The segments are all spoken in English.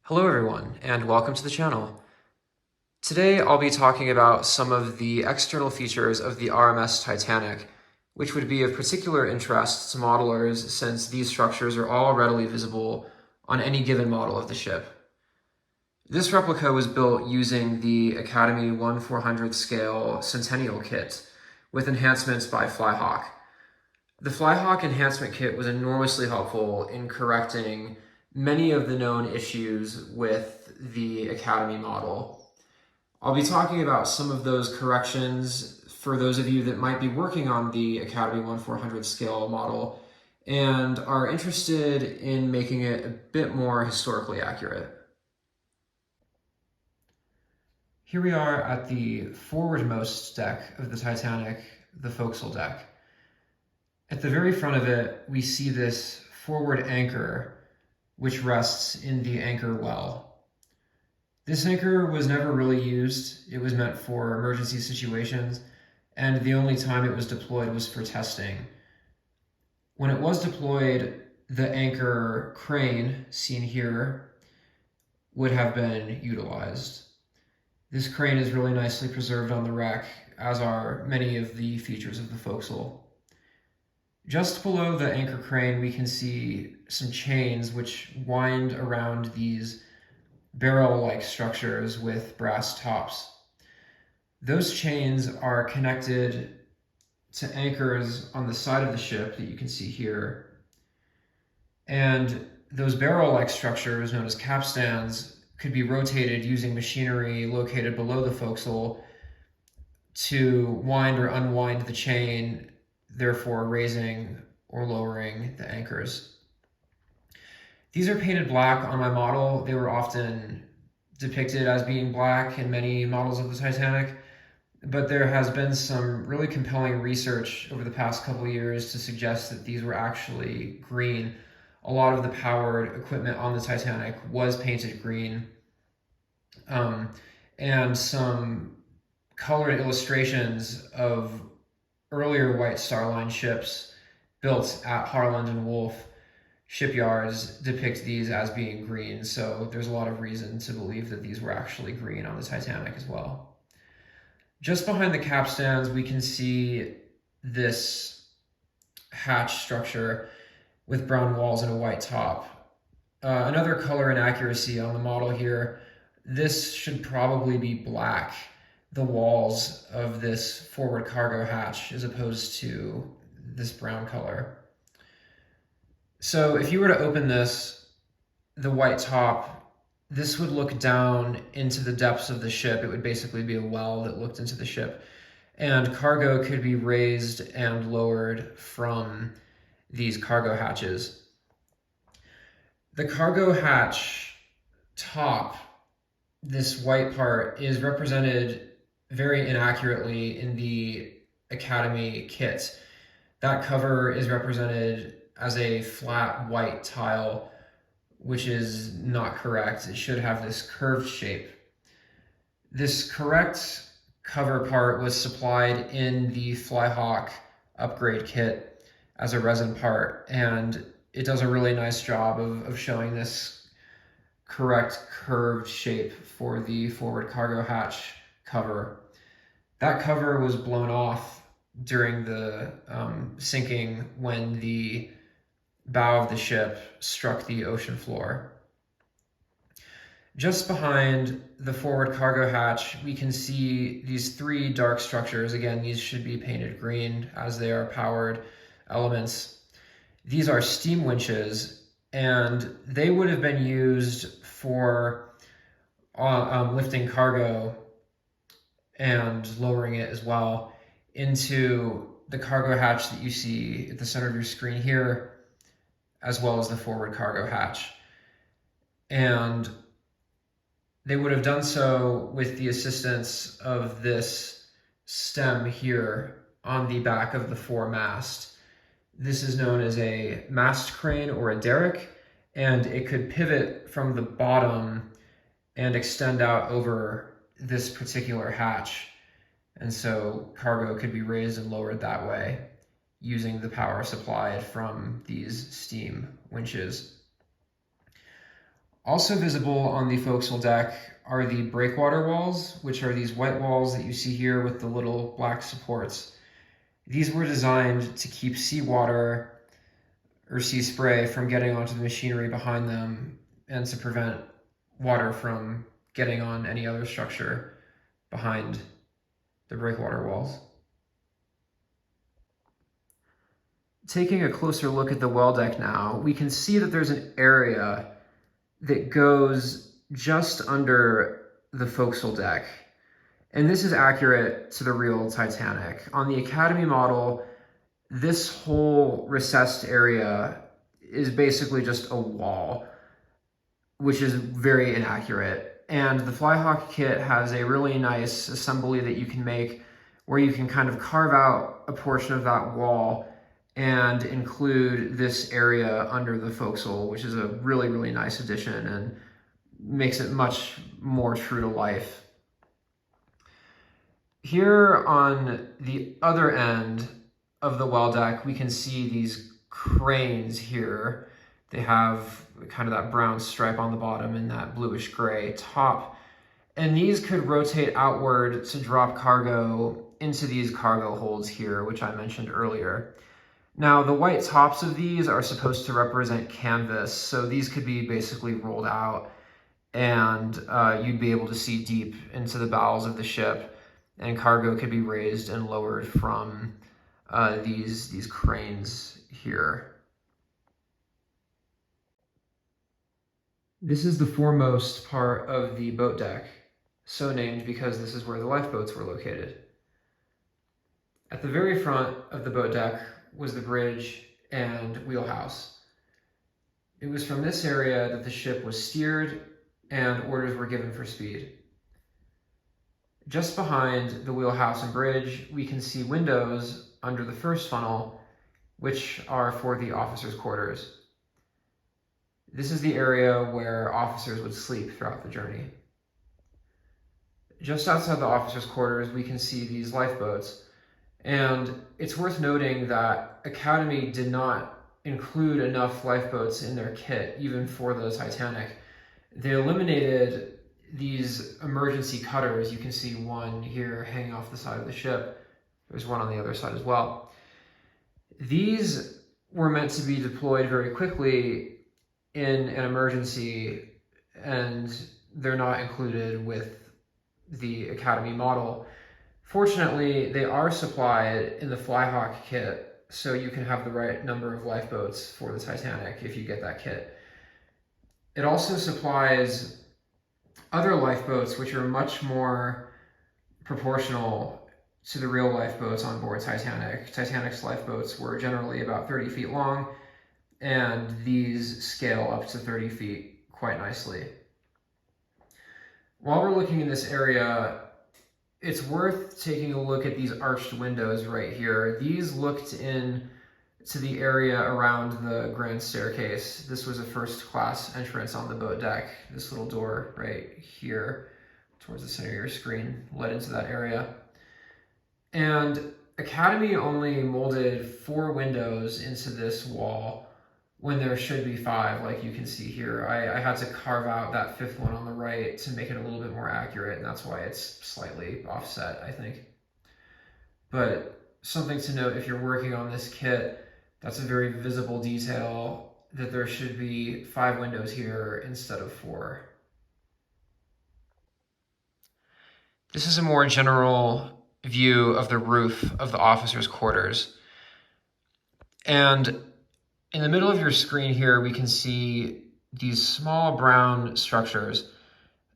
Hello everyone, and welcome to the channel. Today I'll be talking about some of the external features of the RMS Titanic, which would be of particular interest to modelers since these structures are all readily visible on any given model of the ship. This replica was built using the Academy 1/400 scale Centennial kit with enhancements by Flyhawk. The Flyhawk enhancement kit was enormously helpful in correcting many of the known issues with the Academy model. I'll be talking about some of those corrections for those of you that might be working on the Academy 1/400 scale model and are interested in making it a bit more historically accurate. Here we are at the forwardmost deck of the Titanic, the forecastle deck. At the very front of it, we see this forward anchor, which rests in the anchor well. This anchor was never really used. It was meant for emergency situations, and the only time it was deployed was for testing. When it was deployed, the anchor crane, seen here, would have been utilized. This crane is really nicely preserved on the wreck, as are many of the features of the forecastle. Just below the anchor crane, we can see some chains which wind around these barrel-like structures with brass tops. Those chains are connected to anchors on the side of the ship that you can see here. And those barrel-like structures, known as capstans, could be rotated using machinery located below the forecastle to wind or unwind the chain, therefore raising or lowering the anchors. These are painted black on my model. They were often depicted as being black in many models of the Titanic, but there has been some really compelling research over the past couple of years to suggest that these were actually green. A lot of the powered equipment on the Titanic was painted green, and some colored illustrations of earlier White Star Line ships built at Harland and Wolff shipyards depict these as being green, so there's a lot of reason to believe that these were actually green on the Titanic as well. Just behind the capstans, we can see this hatch structure with brown walls and a white top. Another color inaccuracy on the model here, this should probably be black, the walls of this forward cargo hatch, as opposed to this brown color. So if you were to open this, the white top, this would look down into the depths of the ship. It would basically be a well that looked into the ship. And cargo could be raised and lowered from these cargo hatches. The cargo hatch top, this white part, is represented very inaccurately in the Academy kit. That cover is represented as a flat white tile, which is not correct. It should have this curved shape. This correct cover part was supplied in the Flyhawk upgrade kit as a resin part, and it does a really nice job of showing this correct curved shape for the forward cargo hatch cover. That cover was blown off during the sinking when the bow of the ship struck the ocean floor. Just behind the forward cargo hatch, we can see these three dark structures. Again, these should be painted green as they are powered elements. These are steam winches, and they would have been used for lifting cargo and lowering it as well into the cargo hatch that you see at the center of your screen here, as well as the forward cargo hatch. And they would have done so with the assistance of this stem here on the back of the foremast. This is known as a mast crane or a derrick, and it could pivot from the bottom and extend out over this particular hatch. And so cargo could be raised and lowered that way using the power supplied from these steam winches. Also visible on the forecastle deck are the breakwater walls, which are these white walls that you see here with the little black supports. These were designed to keep seawater or sea spray from getting onto the machinery behind them and to prevent water from getting on any other structure behind the breakwater walls. Taking a closer look at the well deck now, we can see that there's an area that goes just under the forecastle deck. And this is accurate to the real Titanic. On the Academy model, this whole recessed area is basically just a wall, which is very inaccurate. And the Flyhawk kit has a really nice assembly that you can make where you can kind of carve out a portion of that wall and include this area under the forecastle, which is a really, really nice addition and makes it much more true to life. Here on the other end of the well deck, we can see these cranes here. They have kind of that brown stripe on the bottom and that bluish gray top. And these could rotate outward to drop cargo into these cargo holds here, which I mentioned earlier. Now, the white tops of these are supposed to represent canvas, so these could be basically rolled out and you'd be able to see deep into the bowels of the ship, and cargo could be raised and lowered from these cranes here. This is the foremost part of the boat deck, so named because this is where the lifeboats were located. At the very front of the boat deck was the bridge and wheelhouse. It was from this area that the ship was steered and orders were given for speed. Just behind the wheelhouse and bridge, we can see windows under the first funnel, which are for the officers' quarters. This is the area where officers would sleep throughout the journey. Just outside the officers' quarters, we can see these lifeboats. And it's worth noting that Academy did not include enough lifeboats in their kit, even for the Titanic. They eliminated these emergency cutters. You can see one here hanging off the side of the ship. There's one on the other side as well. These were meant to be deployed very quickly in an emergency, and they're not included with the Academy model. Fortunately, they are supplied in the Flyhawk kit, so you can have the right number of lifeboats for the Titanic if you get that kit. It also supplies other lifeboats which are much more proportional to the real lifeboats on board Titanic. Titanic's lifeboats were generally about 30 feet long, and these scale up to 30 feet quite nicely. While we're looking in this area, it's worth taking a look at these arched windows right here. These looked in to the area around the grand staircase. This was a first class entrance on the boat deck. This little door right here towards the center of your screen led into that area. And Academy only molded 4 windows into this wall when there should be 5, like you can see here. I had to carve out that 5th one on the right to make it a little bit more accurate, and that's why it's slightly offset, I think. But something to note, if you're working on this kit, that's a very visible detail, that there should be 5 windows here instead of 4. This is a more general view of the roof of the officers' quarters. And in the middle of your screen here, we can see these small brown structures.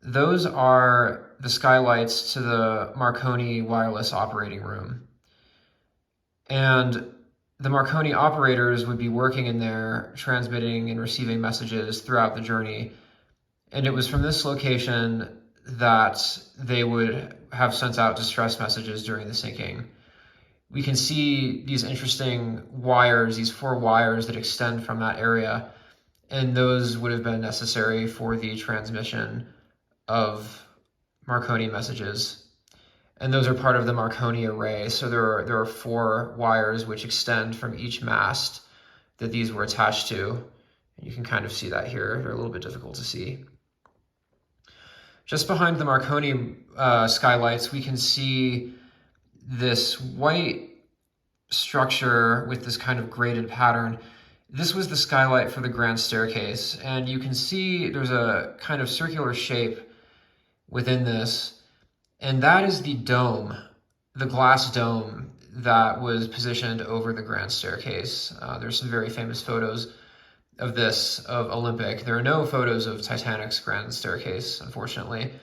Those are the skylights to the Marconi wireless operating room. And the Marconi operators would be working in there, transmitting and receiving messages throughout the journey. And it was from this location that they would have sent out distress messages during the sinking. We can see these interesting wires, these 4 wires that extend from that area, and those would have been necessary for the transmission of Marconi messages. And those are part of the Marconi array. So there are 4 wires which extend from each mast that these were attached to. And You can kind of see that here. They're a little bit difficult to see. Just behind the Marconi skylights, we can see this white structure with this kind of graded pattern. This was the skylight for the grand staircase, and you can see there's a kind of circular shape within this, and that is the dome, the glass dome that was positioned over the grand staircase. There's some very famous photos of this, of Olympic. There are no photos of Titanic's grand staircase, unfortunately,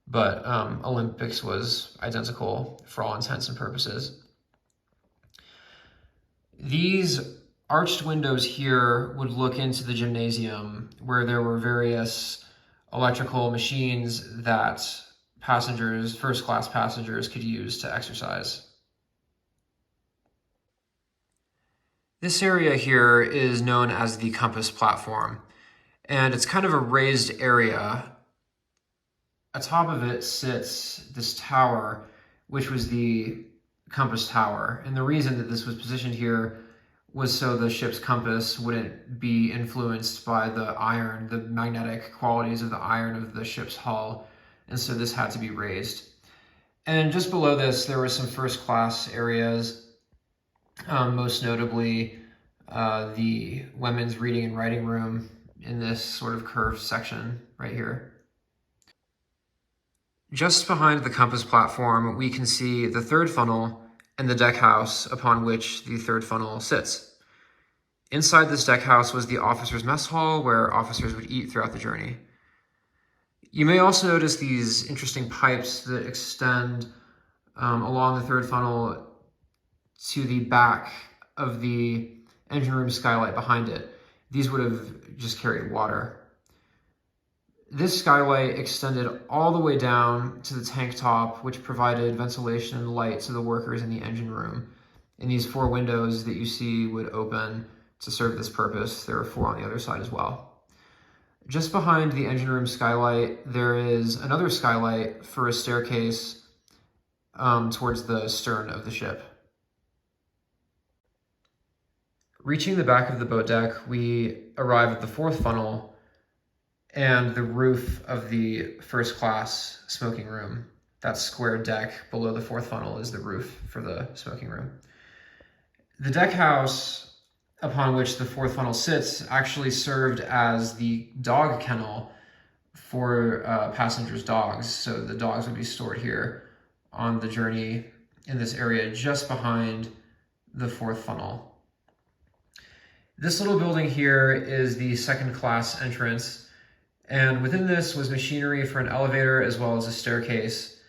but Olympic's was identical for all intents and purposes. These arched windows here would look into the gymnasium, where there were various electrical machines that passengers, first-class passengers, could use to exercise. This area here is known as the compass platform, and it's kind of a raised area. Atop of it sits this tower, which was the compass tower. And the reason that this was positioned here was so the ship's compass wouldn't be influenced by the iron, the magnetic qualities of the iron of the ship's hull. And so this had to be raised. And just below this, there were some first-class areas, most notably the women's reading and writing room in this sort of curved section right here. Just behind the compass platform, we can see the third funnel and the deck house upon which the third funnel sits. Inside this deck house was the officers' mess hall, where officers would eat throughout the journey. You may also notice these interesting pipes that extend along the third funnel to the back of the engine room skylight behind it. These would have just carried water. This skylight extended all the way down to the tank top, which provided ventilation and light to the workers in the engine room. And these 4 windows that you see would open to serve this purpose. There are 4 on the other side as well. Just behind the engine room skylight, there is another skylight for a staircase towards the stern of the ship. Reaching the back of the boat deck, we arrive at the 4th funnel and the roof of the first class smoking room. That square deck below the 4th funnel is the roof for the smoking room. The deck house upon which the 4th funnel sits actually served as the dog kennel for passengers' dogs. So the dogs would be stored here on the journey in this area just behind the 4th funnel. This little building here is the 2nd class entrance, and within this was machinery for an elevator as well as a staircase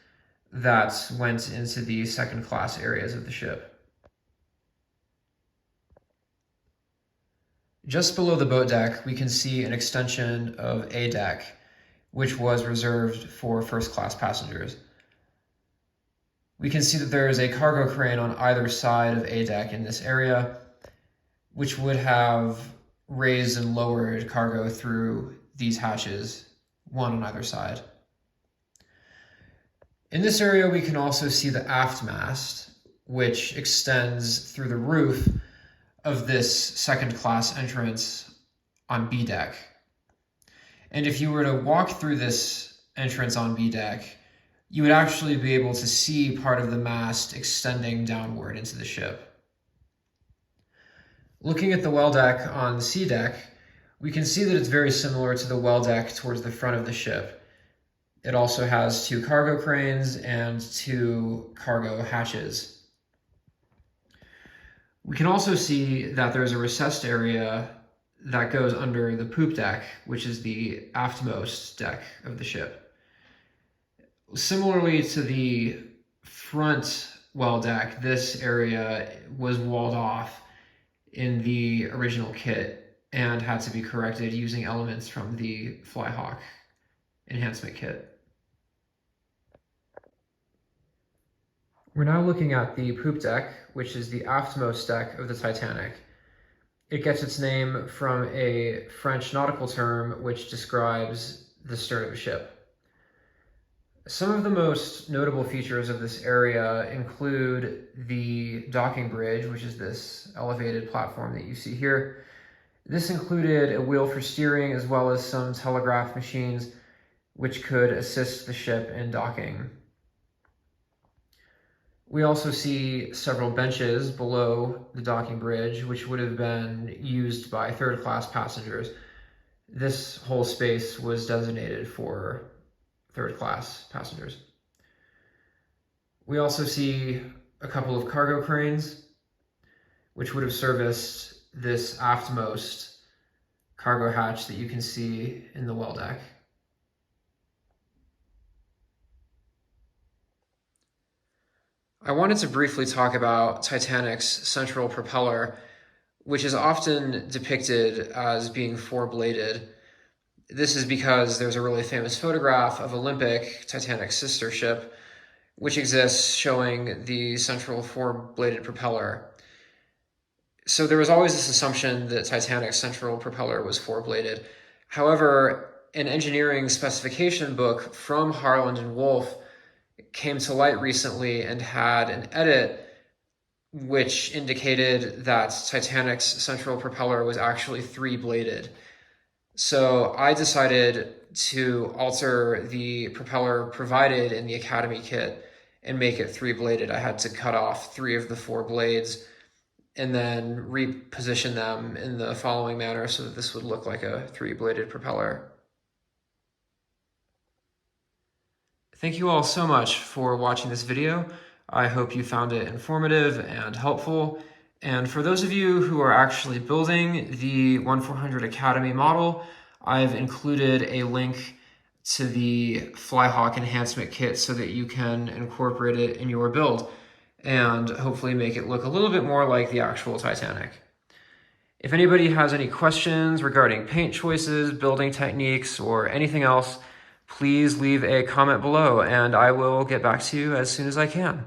that went into the 2nd class areas of the ship. Just below the boat deck, we can see an extension of A deck, which was reserved for first class passengers. We can see that there is a cargo crane on either side of A deck in this area, which would have raised and lowered cargo through these hatches, one on either side. In this area, we can also see the aft mast, which extends through the roof of this 2nd class entrance on B deck. And if you were to walk through this entrance on B deck, you would actually be able to see part of the mast extending downward into the ship. Looking at the well deck on C deck, we can see that it's very similar to the well deck towards the front of the ship. It also has 2 cargo cranes and 2 cargo hatches. We can also see that there's a recessed area that goes under the poop deck, which is the aftmost deck of the ship. Similarly to the front well deck, this area was walled off in the original kit and had to be corrected using elements from the Flyhawk enhancement kit. We're now looking at the poop deck, which is the aftmost deck of the Titanic. It gets its name from a French nautical term which describes the stern of a ship. Some of the most notable features of this area include the docking bridge, which is this elevated platform that you see here. This included a wheel for steering as well as some telegraph machines which could assist the ship in docking. We also see several benches below the docking bridge, which would have been used by third-class passengers. This whole space was designated for third-class passengers. We also see a couple of cargo cranes, which would have serviced this aftmost cargo hatch that you can see in the well deck. I wanted to briefly talk about Titanic's central propeller, which is often depicted as being four-bladed. This is because there's a really famous photograph of Olympic, Titanic's sister ship, which exists showing the central four-bladed propeller. So there was always this assumption that Titanic's central propeller was four-bladed. However, an engineering specification book from Harland and Wolff came to light recently and had an edit which indicated that Titanic's central propeller was actually three-bladed. So I decided to alter the propeller provided in the Academy kit and make it three-bladed. I had to cut off 3 of the 4 blades and then reposition them in the following manner so that this would look like a three-bladed propeller. Thank you all so much for watching this video. I hope you found it informative and helpful. And for those of you who are actually building the 1400 Academy model, I've included a link to the Flyhawk enhancement kit so that you can incorporate it in your build and hopefully make it look a little bit more like the actual Titanic. If anybody has any questions regarding paint choices, building techniques, or anything else, please leave a comment below and I will get back to you as soon as I can.